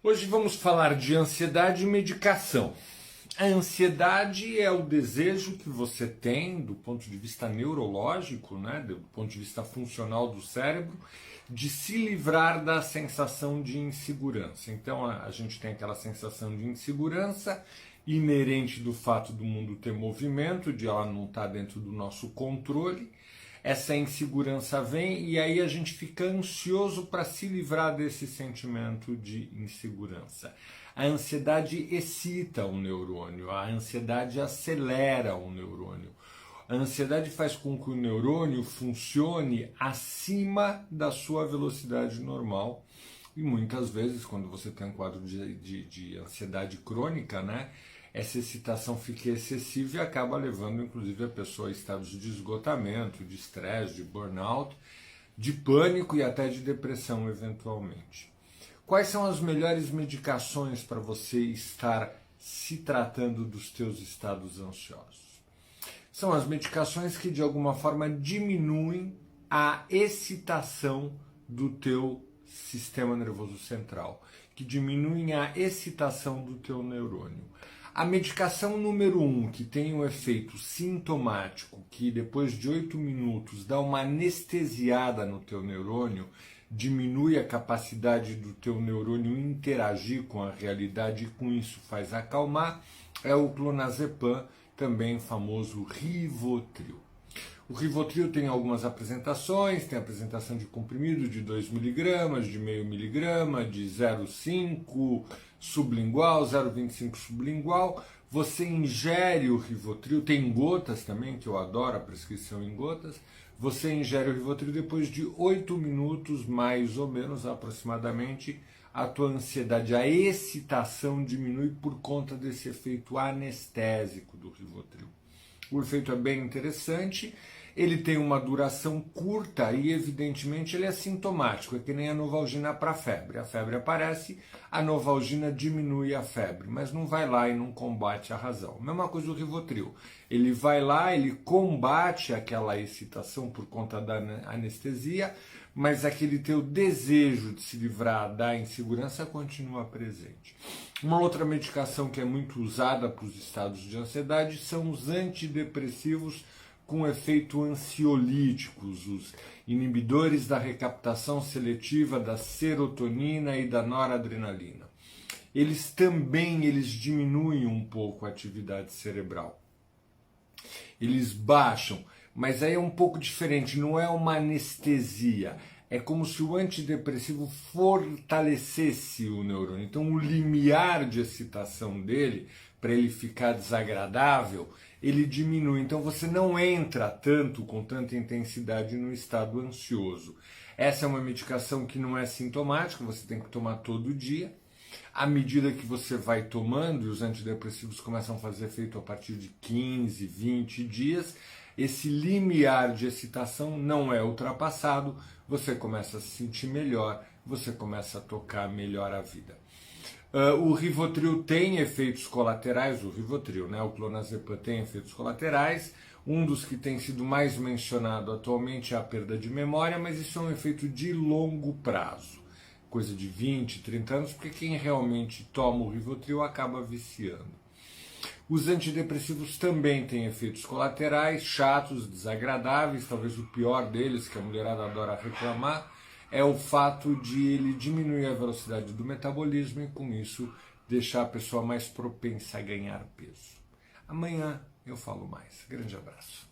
Hoje vamos falar de ansiedade e medicação. A ansiedade é o desejo que você tem, do ponto de vista neurológico, né, do ponto de vista funcional do cérebro, de se livrar da sensação de insegurança. Então a gente tem aquela sensação de insegurança inerente do fato do mundo ter movimento, de ela não estar dentro do nosso controle. Essa insegurança vem e aí a gente fica ansioso para se livrar desse sentimento de insegurança. A ansiedade excita o neurônio, a ansiedade acelera o neurônio. A ansiedade faz com que o neurônio funcione acima da sua velocidade normal. E muitas vezes, quando você tem um quadro de ansiedade crônica, né, essa excitação fica excessiva e acaba levando, inclusive, a pessoa a estados de esgotamento, de estresse, de burnout, de pânico e até de depressão, eventualmente. Quais são as melhores medicações para você estar se tratando dos teus estados ansiosos? São as medicações que, de alguma forma, diminuem a excitação do teu sistema nervoso central, que diminuem a excitação do teu neurônio. A medicação número 1, que tem um efeito sintomático, que depois de 8 minutos dá uma anestesiada no teu neurônio, diminui a capacidade do teu neurônio interagir com a realidade e com isso faz acalmar, é o clonazepam, também famoso Rivotril. O Rivotril tem algumas apresentações, tem apresentação de comprimido de 2 mg, de meio miligrama, de 0,5 sublingual, 0,25 sublingual. Você ingere o Rivotril, tem gotas também, que eu adoro a prescrição em gotas. Você ingere o Rivotril depois de 8 minutos, mais ou menos, aproximadamente, a tua ansiedade, a excitação diminui por conta desse efeito anestésico do Rivotril. O efeito é bem interessante, ele tem uma duração curta e, evidentemente, ele é sintomático, é que nem a Novalgina para a febre. A febre aparece, a Novalgina diminui a febre, mas não vai lá e não combate a razão. Mesma coisa o Rivotril, ele vai lá, ele combate aquela excitação por conta da anestesia, mas aquele teu desejo de se livrar da insegurança continua presente. Uma outra medicação que é muito usada para os estados de ansiedade são os antidepressivos com efeito ansiolíticos, os inibidores da recaptação seletiva da serotonina e da noradrenalina. Eles diminuem um pouco a atividade cerebral. Eles baixam, mas aí é um pouco diferente, não é uma anestesia. É como se o antidepressivo fortalecesse o neurônio. Então o limiar de excitação dele, para ele ficar desagradável, ele diminui. Então você não entra tanto, com tanta intensidade, no estado ansioso. Essa é uma medicação que não é sintomática, você tem que tomar todo dia. À medida que você vai tomando, e os antidepressivos começam a fazer efeito a partir de 15, 20 dias, esse limiar de excitação não é ultrapassado, você começa a se sentir melhor, você começa a tocar melhor a vida. O Rivotril tem efeitos colaterais, o Rivotril, né? O clonazepam tem efeitos colaterais. Um dos que tem sido mais mencionado atualmente é a perda de memória, mas isso é um efeito de longo prazo, coisa de 20, 30 anos, porque quem realmente toma o Rivotril acaba viciando. Os antidepressivos também têm efeitos colaterais, chatos, desagradáveis, talvez o pior deles, que a mulherada adora reclamar, é o fato de ele diminuir a velocidade do metabolismo e, com isso, deixar a pessoa mais propensa a ganhar peso. Amanhã eu falo mais. Grande abraço.